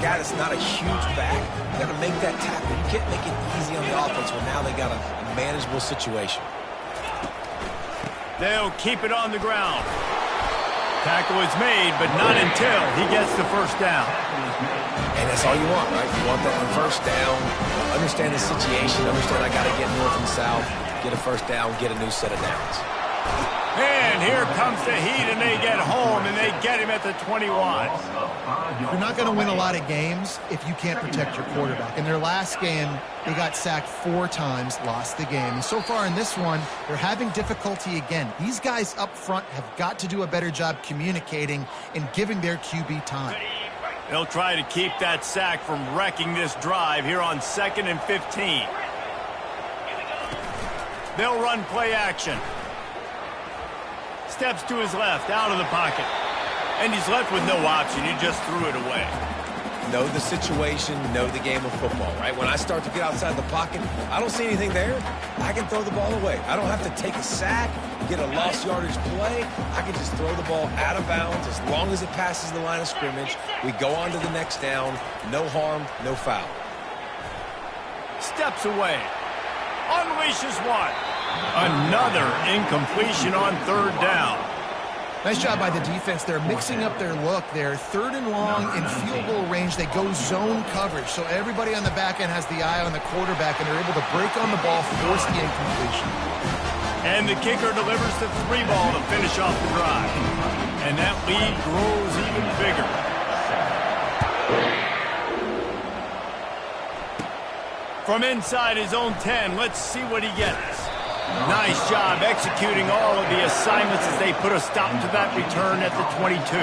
guy that's not a huge back, you got to make that tackle. You can't make it easy on the offense when now they got a manageable situation. They'll keep it on the ground. Tackle is made, but not until he gets the first down. And that's all you want, right? You want that on first down. Understand the situation. Understand I got to get north and south, get a first down, get a new set of downs. And here comes the Heat, and they get home, and they get him at the 21. You're not going to win a lot of games if you can't protect your quarterback. In their last game, they got sacked 4 times, lost the game. And so far in this one, they're having difficulty again. These guys up front have got to do a better job communicating and giving their QB time. They'll try to keep that sack from wrecking this drive here on 2nd and 15. They'll run play action. Steps to his left, out of the pocket. And he's left with no option. He just threw it away. Know the situation, know the game of football, right? When I start to get outside the pocket, I don't see anything there. I can throw the ball away. I don't have to take a sack, get a lost yardage play. I can just throw the ball out of bounds as long as it passes the line of scrimmage. We go on to the next down. No harm, no foul. Steps away. Unleashes one. Another incompletion on 3rd down. Nice job by the defense. They're mixing up their look. They're 3rd and long in field goal range. They go zone coverage. So everybody on the back end has the eye on the quarterback, and they're able to break on the ball, force the incompletion. And the kicker delivers the 3 ball to finish off the drive. And that lead grows even bigger. From inside his own 10, let's see what he gets. Nice job executing all of the assignments as they put a stop to that return at the 22.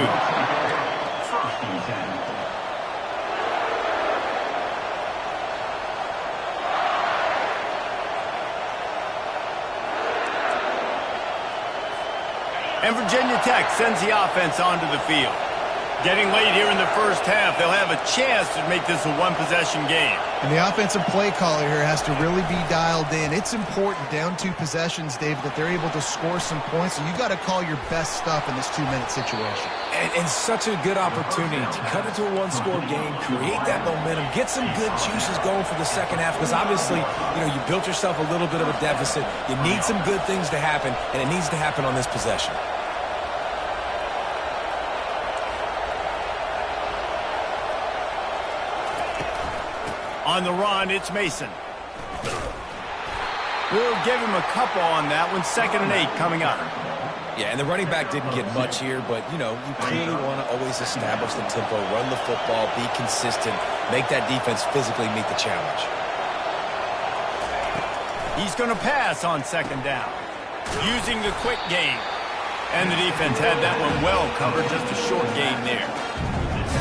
And Virginia Tech sends the offense onto the field. Getting late here in the first half, they'll have a chance to make this a one-possession game. And the offensive play caller here has to really be dialed in. It's important, down 2 possessions, Dave, that they're able to score some points. So you got to call your best stuff in this 2-minute situation. And such a good opportunity to cut into a one-score game, create that momentum, get some good juices going for the second half, because obviously, you built yourself a little bit of a deficit. You need some good things to happen, and it needs to happen on this possession. On the run, it's Mason. We'll give him a couple on that one. 2nd and 8 coming up. Yeah, and the running back didn't get much here, but, you clearly want to always establish the tempo, run the football, be consistent, make that defense physically meet the challenge. He's going to pass on 2nd down, using the quick game. And the defense had that one well covered, just a short gain there.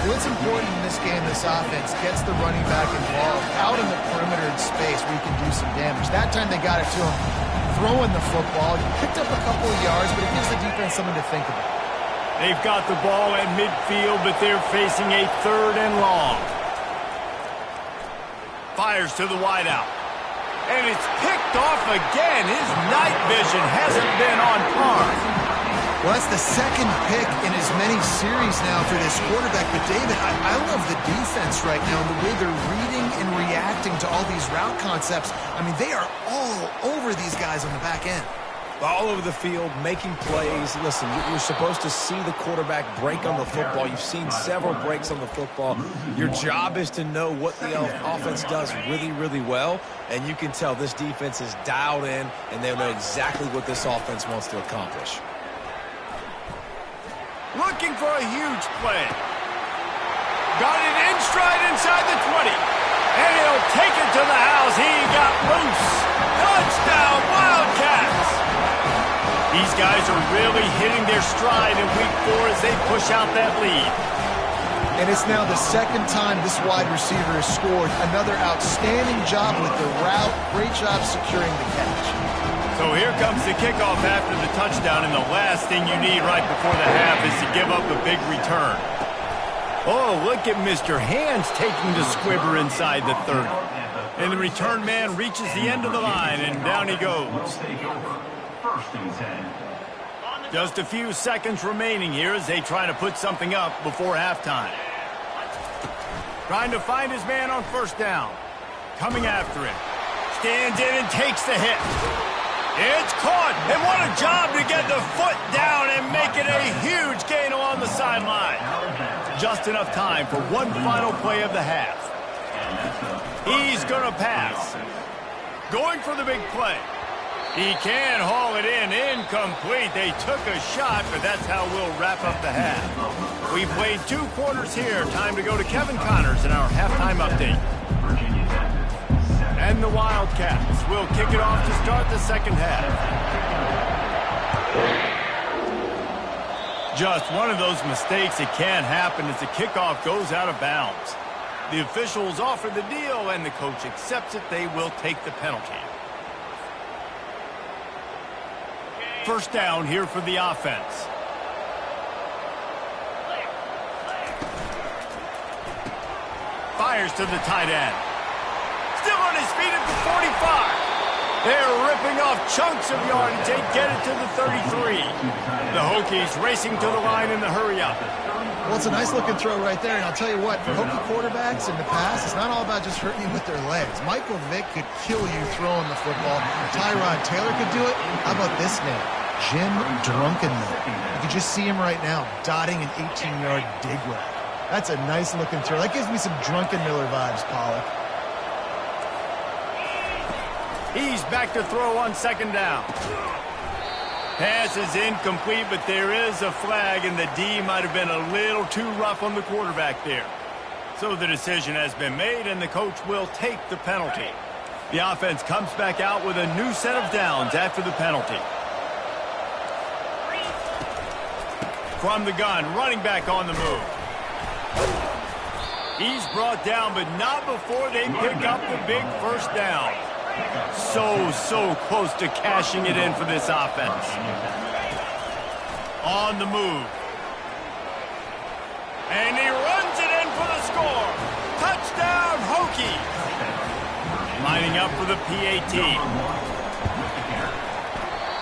What's important in this game, this offense gets the running back involved out in the perimeter in space where you can do some damage. That time they got it to him throwing the football. He picked up a couple of yards, but it gives the defense something to think about. They've got the ball at midfield, but they're facing a 3rd and long. Fires to the wideout. And it's picked off again. His night vision hasn't been on par. Well, that's the 2nd pick in as many series now for this quarterback. But, David, I love the defense right now and the way they're reading and reacting to all these route concepts. I mean, they are all over these guys on the back end. All over the field, making plays. Listen, you're supposed to see the quarterback break on the football. You've seen several breaks on the football. Your job is to know what the offense does really, really well. And you can tell this defense is dialed in, and they know exactly what this offense wants to accomplish. Looking for a huge play. Got it in stride inside the 20. And he'll take it to the house. He got loose. Touchdown, Wildcats. These guys are really hitting their stride in week 4 as they push out that lead. And it's now the 2nd time this wide receiver has scored. Another outstanding job with the route. Great job securing the catch. So here comes the kickoff after the touchdown, and the last thing you need right before the half is to give up a big return. Oh, look at Mr. Hands taking the squibber inside the 30. And the return man reaches the end of the line, and down he goes. Just a few seconds remaining here as they try to put something up before halftime. Trying to find his man on first down. Coming after him. Stands in and takes the hit. It's caught. And what a job to get the foot down and make it a huge gain along the sideline. Just enough time for one final play of the half. He's going to pass. Going for the big play. He can haul it in. Incomplete. They took a shot, but that's how we'll wrap up the half. We played 2 quarters here. Time to go to Kevin Connors in our halftime update. And the Wildcats will kick it off to start the second half. Just one of those mistakes that can happen as the kickoff goes out of bounds. The officials offer the deal, and the coach accepts it. They will take the penalty. First down here for the offense. Fires to the tight end. Still on his feet at the 45. They're ripping off chunks of yardage. They get it to the 33. The Hokies racing to the line in the hurry-up. Well, it's a nice-looking throw right there, and I'll tell you what, for Hokie quarterbacks in the past, it's not all about just hurting you with their legs. Michael Vick could kill you throwing the football. Tyrod Taylor could do it. How about this name? Jim Drunkenmiller. You can just see him right now, dotting an 18-yard dig route. That's a nice-looking throw. That gives me some Drunkenmiller vibes, Pollock. He's back to throw on second down. Pass is incomplete, but there is a flag, and the D might have been a little too rough on the quarterback there. So the decision has been made, and the coach will take the penalty. The offense comes back out with a new set of downs after the penalty. From the gun, running back on the move. He's brought down, but not before they pick up the big first down. So close to cashing it in for this offense. On the move. And he runs it in for the score. Touchdown, Hokies. Lining up for the PAT.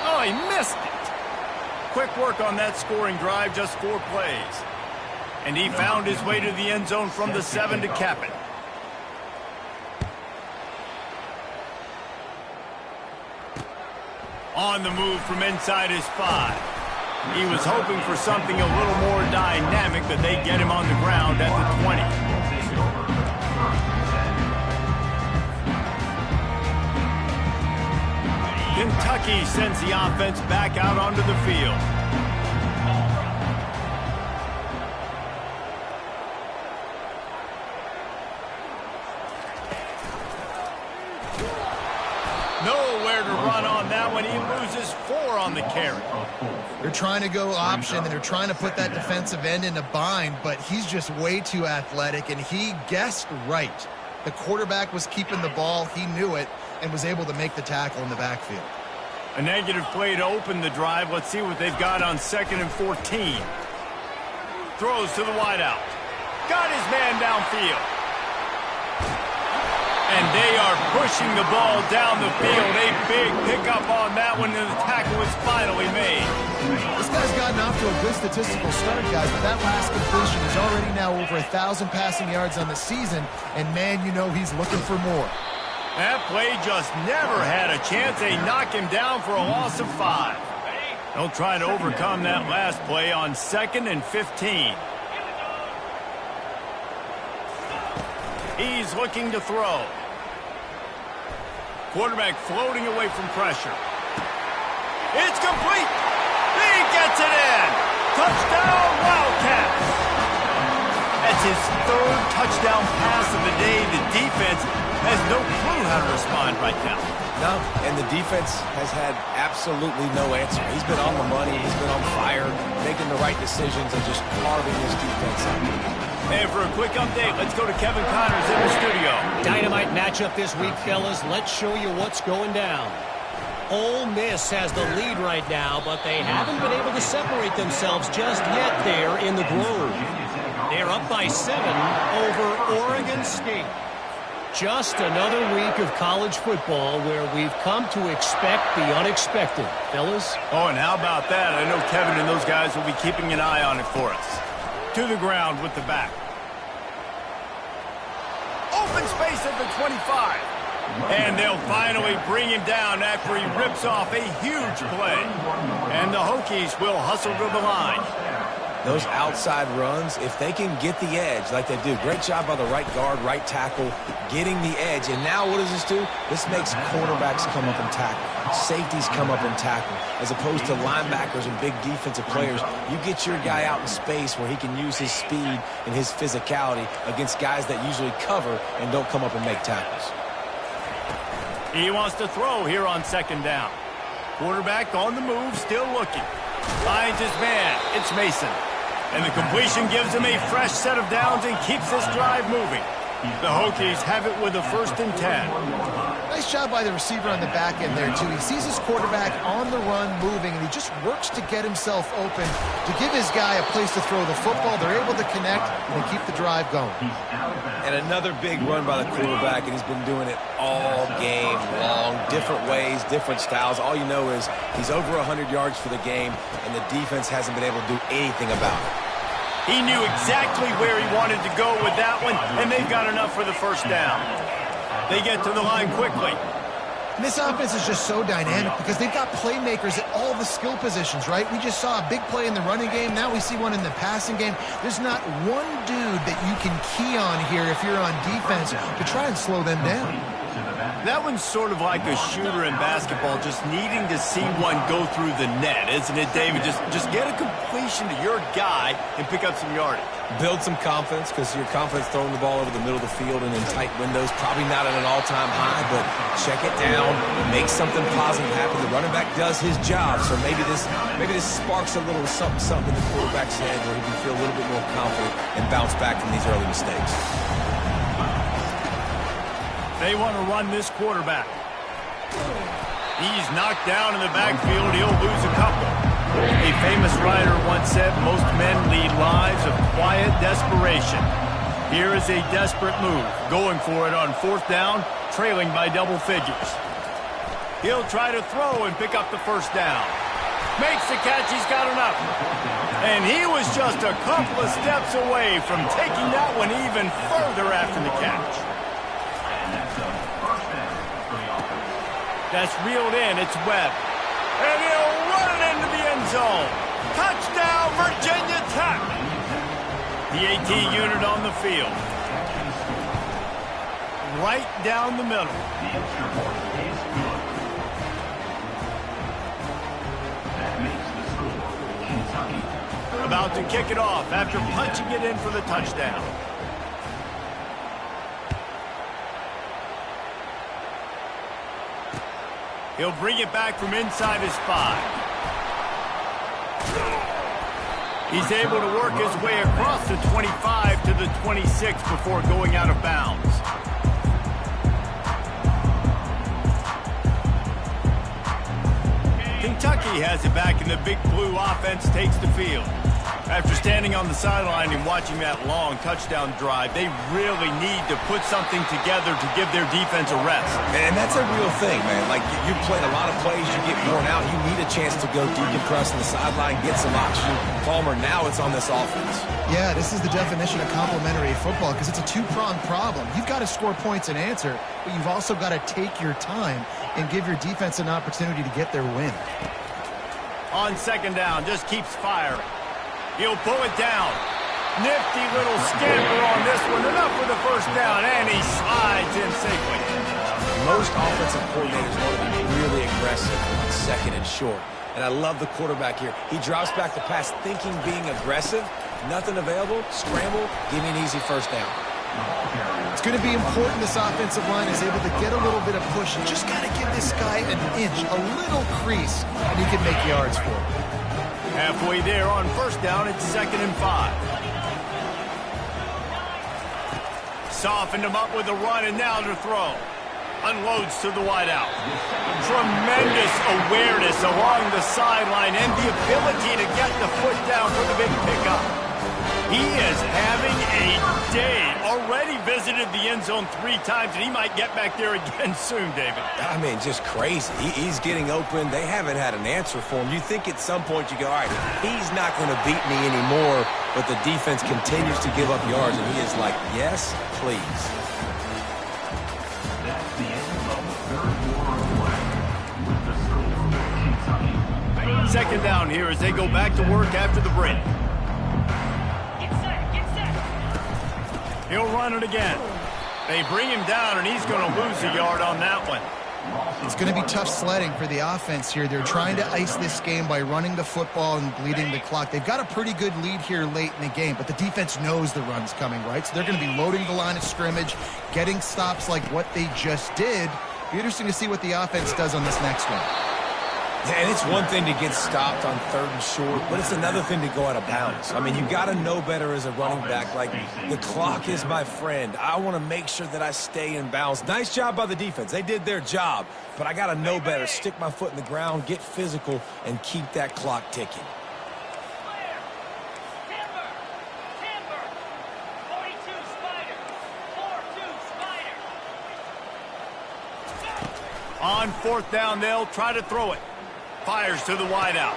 Oh, he missed it. Quick work on that scoring drive, just 4 plays. And he found his way to the end zone from the 7 to cap it. On the move from inside his 5. He was hoping for something a little more dynamic, but they get him on the ground at the 20. Kentucky sends the offense back out onto the field. Nowhere to run on that one. He loses 4 on the carry. They're trying to go option, and they're trying to put that defensive end in a bind, but he's just way too athletic, and he guessed right. The quarterback was keeping the ball. He knew it and was able to make the tackle in the backfield. A negative play to open the drive. Let's see what they've got on 2nd and 14. Throws to the wideout. Got his man downfield. And they are pushing the ball down the field. A big pickup on that one, and the tackle is finally made. This guy's gotten off to a good statistical start, guys, but that last completion is already now over 1,000 passing yards on the season, and man, you know he's looking for more. That play just never had a chance. They knock him down for a loss of 5. They'll try to overcome that last play on 2nd and 15. He's looking to throw. Quarterback floating away from pressure. It's complete. He gets it in. Touchdown, Wildcats. That's his 3rd touchdown pass of the day. The defense has no clue how to respond right now. No, and the defense has had absolutely no answer. He's been on the money. He's been on fire, making the right decisions and just carving his defense out. And for a quick update, let's go to Kevin Connors in the studio. Dynamite matchup this week, fellas. Let's show you what's going down. Ole Miss has the lead right now, but they haven't been able to separate themselves just yet there in the Grove. They're up by 7 over Oregon State. Just another week of college football where we've come to expect the unexpected. Fellas? Oh, and how about that? I know Kevin and those guys will be keeping an eye on it for us. To the ground with the back. in space at the 25. And they'll finally bring him down after he rips off a huge play. And the Hokies will hustle to the line. Those outside runs, if they can get the edge like they do, great job by the right guard, right tackle, getting the edge. And now what does this do? This makes cornerbacks come up and tackle. Safeties come up and tackle. As opposed to linebackers and big defensive players, you get your guy out in space where he can use his speed and his physicality against guys that usually cover and don't come up and make tackles. He wants to throw here on second down. Quarterback on the move, still looking. Finds his man. It's Mason. And the completion gives him a fresh set of downs and keeps this drive moving. The Hokies have it with a 1st and 10. Nice job by the receiver on the back end there, too. He sees his quarterback on the run moving, and he just works to get himself open to give his guy a place to throw the football. They're able to connect and keep the drive going. And another big run by the quarterback, and he's been doing it all game long. Different ways, different styles. All you know is he's over 100 yards for the game, and the defense hasn't been able to do anything about it. He knew exactly where he wanted to go with that one, and they've got enough for the 1st down. They get to the line quickly. And this offense is just so dynamic because they've got playmakers at all the skill positions, right? We just saw a big play in the running game. Now we see one in the passing game. There's not one dude that you can key on here if you're on defense to try and slow them down. That one's sort of like a shooter in basketball, just needing to see one go through the net, isn't it, David? Just get a completion to your guy and pick up some yardage. Build some confidence, because your confidence throwing the ball over the middle of the field and in tight windows, probably not at an all-time high, but check it down, make something positive happen. The running back does his job, so maybe this sparks a little something in the quarterback's head where he can feel a little bit more confident and bounce back from these early mistakes. They want to run this quarterback. He's knocked down in the backfield. He'll lose a couple. A famous writer once said, most men lead lives of quiet desperation. Here is a desperate move, going for it on 4th down, trailing by double figures. He'll try to throw and pick up the 1st down. Makes the catch. He's got enough. And he was just a couple of steps away from taking that one even further after the catch. That's reeled in. It's Webb. And he'll run it into the end zone. Touchdown, Virginia Tech. The AT unit on the field. Right down the middle. About to kick it off after punching it in for the touchdown. He'll bring it back from inside his 5. He's able to work his way across the 25 to the 26 before going out of bounds. Kentucky has it back, and the Big Blue offense takes the field. After standing on the sideline and watching that long touchdown drive, they really need to put something together to give their defense a rest. And that's a real thing, man. Like, you've played a lot of plays, you get worn out, you need a chance to go decompress on the sideline, get some oxygen. Palmer, now it's on this offense. Yeah, this is the definition of complementary football because it's a two-pronged problem. You've got to score points and answer, but you've also got to take your time and give your defense an opportunity to get their win. On 2nd down, just keeps firing. He'll pull it down. Nifty little scamper on this one. Enough for the 1st down, and he slides in safely. Most offensive coordinators want to be really aggressive on 2nd and short. And I love the quarterback here. He drops back the pass thinking being aggressive. Nothing available. Scramble. Give me an easy 1st down. It's going to be important this offensive line is able to get a little bit of push. You just got to give this guy an inch, a little crease, and he can make yards for it. Halfway there on 1st down, it's 2nd and 5. Softened him up with a run, and now to throw. Unloads to the wideout. Tremendous awareness along the sideline and the ability to get the foot down for the big pickup. He is having a day. Already visited the end zone 3 times, and he might get back there again soon, David. I mean, just crazy. He's getting open. They haven't had an answer for him. You think at some point you go, all right, he's not going to beat me anymore, but the defense continues to give up yards, and he is like, yes, please. second down here as they go back to work after the break. He'll run it again. They bring him down, and he's going to lose a yard on that one. It's going to be tough sledding for the offense here. They're trying to ice this game by running the football and bleeding the clock. They've got a pretty good lead here late in the game, but the defense knows the run's coming, right? So they're going to be loading the line of scrimmage, getting stops like what they just did. Be interesting to see what the offense does on this next one. And it's one thing to get stopped on 3rd and short, but it's another thing to go out of bounds. I mean, you got to know better as a running back. Like, the clock is my friend. I want to make sure that I stay in bounds. Nice job by the defense. They did their job, but I got to know better. Stick my foot in the ground, get physical, and keep that clock ticking. On 4th down, they'll try to throw it. Fires to the wideout.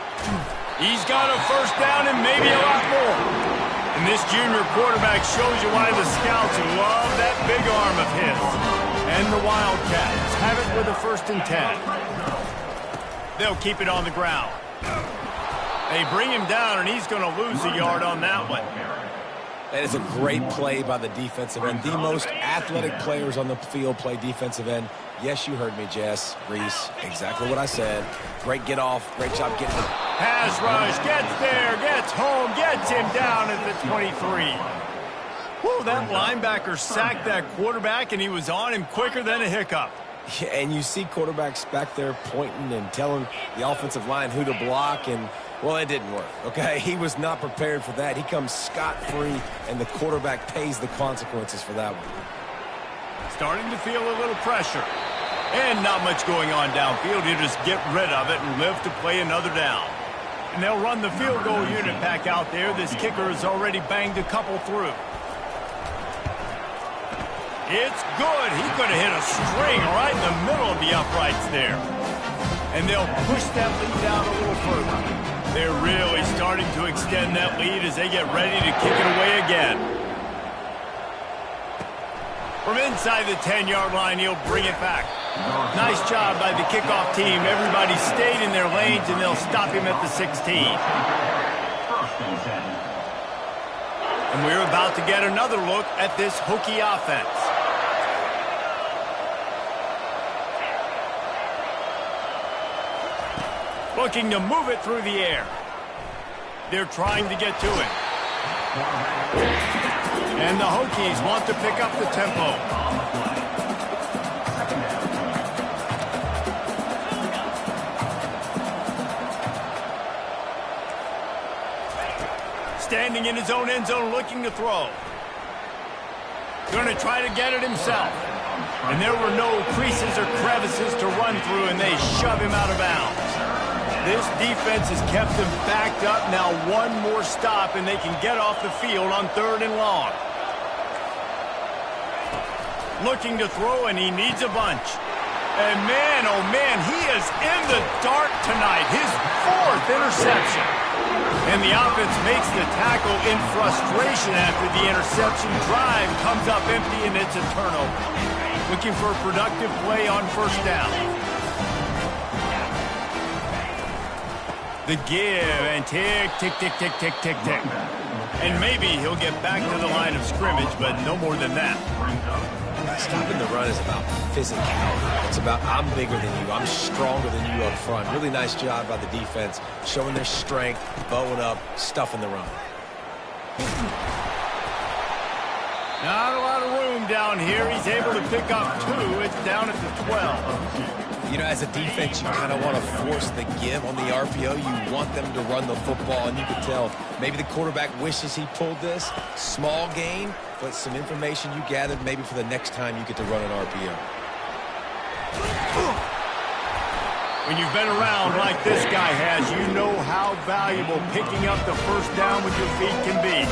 He's got a first down and maybe a lot more. And this junior quarterback shows you why the scouts love that big arm of his. And the Wildcats have it with a 1st and 10. They'll keep it on the ground. They bring him down, and he's going to lose a yard on that one. That is a great play by the defensive end. The most athletic players on the field play defensive end. Yes, you heard me, Jess, Reese. Exactly what I said. Great get off. Great job getting it. Pass rush. Gets there. Gets home. Gets him down at the 23. Whoa, that linebacker sacked that quarterback, and he was on him quicker than a hiccup. Yeah, and you see quarterbacks back there pointing and telling the offensive line who to block, and, well, it didn't work, okay? He was not prepared for that. He comes scot-free, and the quarterback pays the consequences for that one. Starting to feel a little pressure. And not much going on downfield. He'll just get rid of it and live to play another down. And they'll run the field goal unit back out there. This kicker has already banged a couple through. It's good. He could have hit a string right in the middle of the uprights there. And they'll push that lead down a little further. They're really starting to extend that lead as they get ready to kick it away again. From inside the 10-yard line, he'll bring it back. Nice job by the kickoff team. Everybody stayed in their lanes, and they'll stop him at the 16. And we're about to get another look at this Hokie offense. Looking to move it through the air. They're trying to get to it. And the Hokies want to pick up the tempo. Standing in his own end zone looking to throw. Going to try to get it himself. And there were no creases or crevices to run through, and they shove him out of bounds. This defense has kept them backed up. Now one more stop, and they can get off the field on 3rd and long. Looking to throw, and he needs a bunch. And man, oh man, he is in the dark tonight. His 4th interception. And the offense makes the tackle in frustration after the interception. Drive comes up empty, and it's a turnover. Looking for a productive play on 1st down. The give, and tick, tick, tick, tick, tick, tick, tick. And maybe he'll get back to the line of scrimmage, but no more than that. Stopping the run is about physicality. It's about I'm bigger than you. I'm stronger than you up front. Really nice job by the defense, showing their strength, bowing up, stuffing the run. Not a lot of room down here. He's able to pick up 2. It's down at the 12. You know, as a defense, you kind of want to force the give on the RPO. You want them to run the football, and you can tell maybe the quarterback wishes he pulled this. Small gain, but some information you gathered maybe for the next time you get to run an RPO. When you've been around like this guy has, you know how valuable picking up the first down with your feet can be.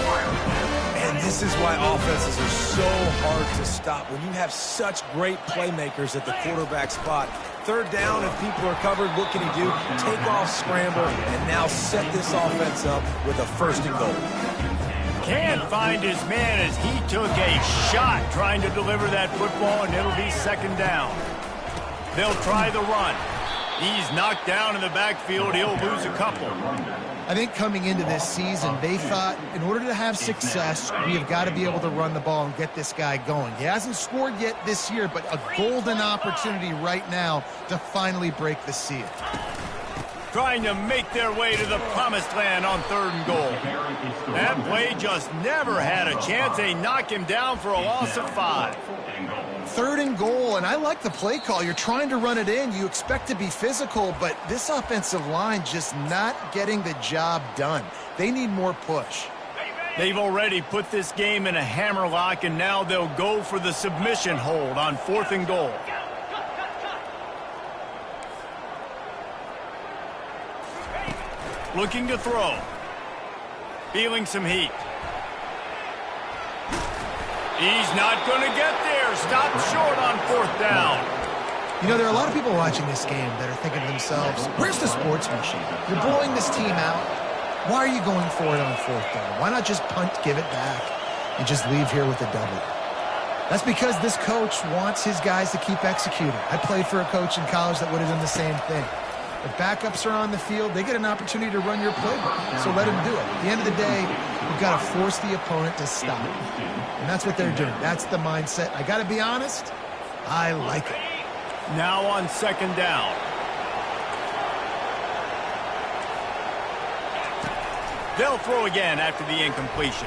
And this is why offenses are so hard to stop. When you have such great playmakers at the quarterback spot, 3rd down, if people are covered, what can he do? Take off, scramble, and now set this offense up with a 1st and goal. Can't find his man as he took a shot trying to deliver that football, and it'll be 2nd down. They'll try the run. He's knocked down in the backfield. He'll lose a couple. I think coming into this season, they thought in order to have success, we have got to be able to run the ball and get this guy going. He hasn't scored yet this year, but a golden opportunity right now to finally break the seal. Trying to make their way to the promised land on 3rd and goal. That play just never had a chance. They knock him down for a loss of 5. 3rd and goal, and I like the play call. You're trying to run it in. You expect to be physical, but this offensive line just not getting the job done. They need more push. They've already put this game in a hammerlock, and now they'll go for the submission hold on 4th and goal. Looking to throw. Feeling some heat. He's not going to get there. Stopped short on 4th down. You know, there are a lot of people watching this game that are thinking to themselves, where's the sportsmanship? You're blowing this team out. Why are you going for it on 4th down? Why not just punt, give it back, and just leave here with a W? That's because this coach wants his guys to keep executing. I played for a coach in college that would have done the same thing. If backups are on the field, they get an opportunity to run your playbook, so let them do it. At the end of the day, you've got to force the opponent to stop. And that's what they're doing. That's the mindset. I got to be honest, I like it. Now on 2nd down. They'll throw again after the incompletion.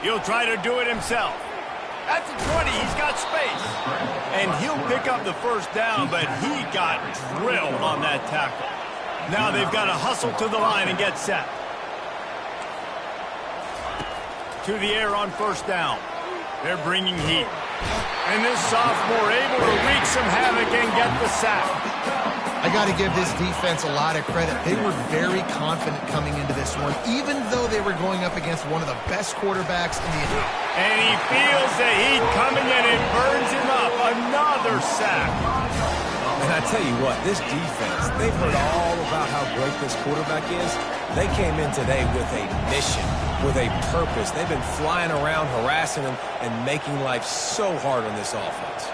He'll try to do it himself. At the 20, he's got space. And he'll pick up the 1st down, but he got drilled on that tackle. Now they've got to hustle to the line and get set. To the air on 1st down. They're bringing heat. And this sophomore able to wreak some havoc and get the sack. I got to give this defense a lot of credit. They were very confident coming into this one, even though they were going up against one of the best quarterbacks in the NFL. And he feels the heat coming and it burns him up. Another sack. And I tell you what, this defense, they've heard all about how great this quarterback is. They came in today with a mission, with a purpose. They've been flying around, harassing him, and making life so hard on this offense.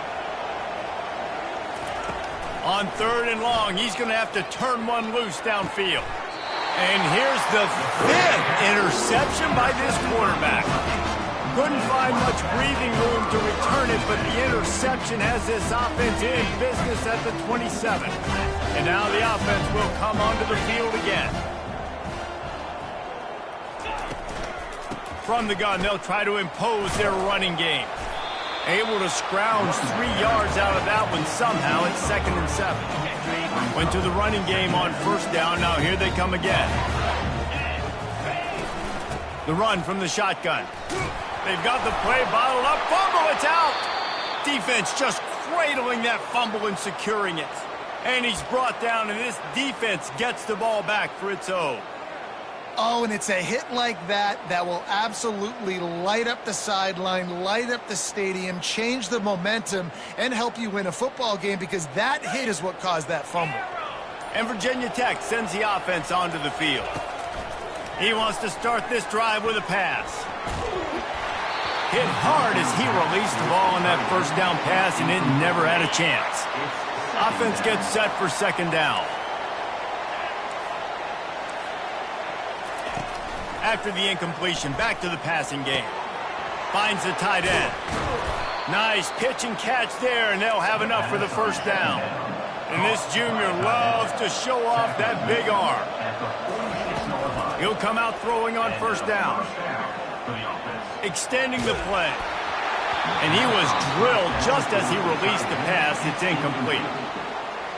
On 3rd and long, he's going to have to turn one loose downfield. And here's the 5th interception by this quarterback. Couldn't find much breathing room to return it, but the interception has this offense in business at the 27. And now the offense will come onto the field again. From the gun, they'll try to impose their running game. Able to scrounge 3 yards out of that one somehow. It's 2nd and 7. Went to the running game on 1st down. Now here they come again. The run from the shotgun. They've got the play bottled up. Fumble, it's out. Defense just cradling that fumble and securing it. And he's brought down, and this defense gets the ball back for its own. Oh, and it's a hit like that that will absolutely light up the sideline, light up the stadium, change the momentum, and help you win a football game, because that hit is what caused that fumble. And Virginia Tech sends the offense onto the field. He wants to start this drive with a pass. Hit hard as he released the ball on that 1st down pass, and it never had a chance. Offense gets set for 2nd down. After the incompletion, back to the passing game. Finds the tight end. Nice pitch and catch there, and they'll have enough for the 1st down. And this junior loves to show off that big arm. He'll come out throwing on 1st down. Extending the play. And he was drilled just as he released the pass. It's incomplete.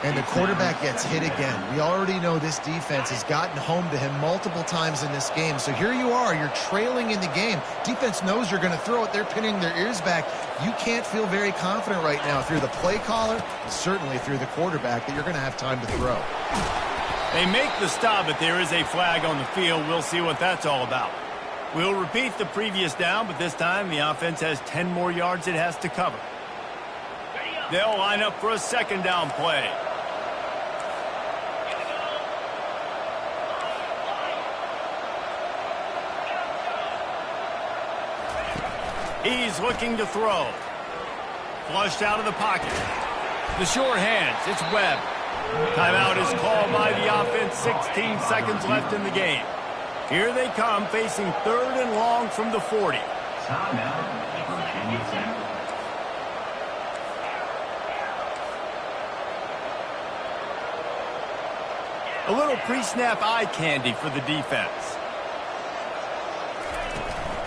And the quarterback gets hit again. We already know this defense has gotten home to him multiple times in this game. So here you are, you're trailing in the game. Defense knows you're going to throw it. They're pinning their ears back. You can't feel very confident right now through the play caller, and certainly through the quarterback, that you're going to have time to throw. They make the stop, but there is a flag on the field. We'll see what that's all about. We'll repeat the previous down, but this time the offense has 10 more yards it has to cover. They'll line up for a 2nd down play. He's looking to throw. Flushed out of the pocket. The short hands, it's Webb. Timeout is called by the offense, 16 seconds left in the game. Here they come, facing 3rd and long from the 40. A little pre-snap eye candy for the defense.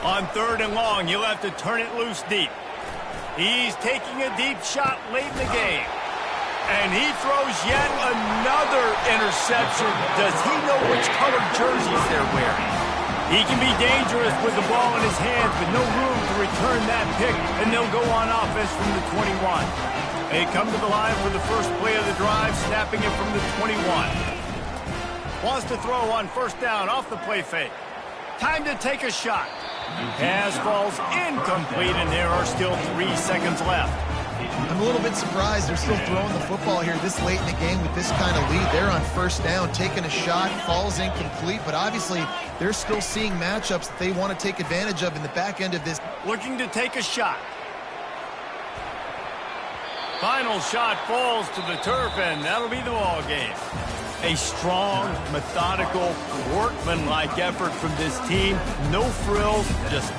On 3rd and long, he'll have to turn it loose deep. He's taking a deep shot late in the game. And he throws yet another interception. Does he know which colored jerseys they're wearing? He can be dangerous with the ball in his hands, but no room to return that pick, and they'll go on offense from the 21. They come to the line for the first play of the drive, snapping it from the 21. Wants to throw on 1st down off the play fake. Time to take a shot. Pass falls incomplete, and there are still 3 seconds left. I'm a little bit surprised they're still throwing the football here this late in the game with this kind of lead. They're on 1st down, taking a shot, falls incomplete, but obviously they're still seeing matchups that they want to take advantage of in the back end of this. Looking to take a shot. Final shot falls to the turf, and that'll be the ball game. A strong, methodical, workmanlike effort from this team. No frills, just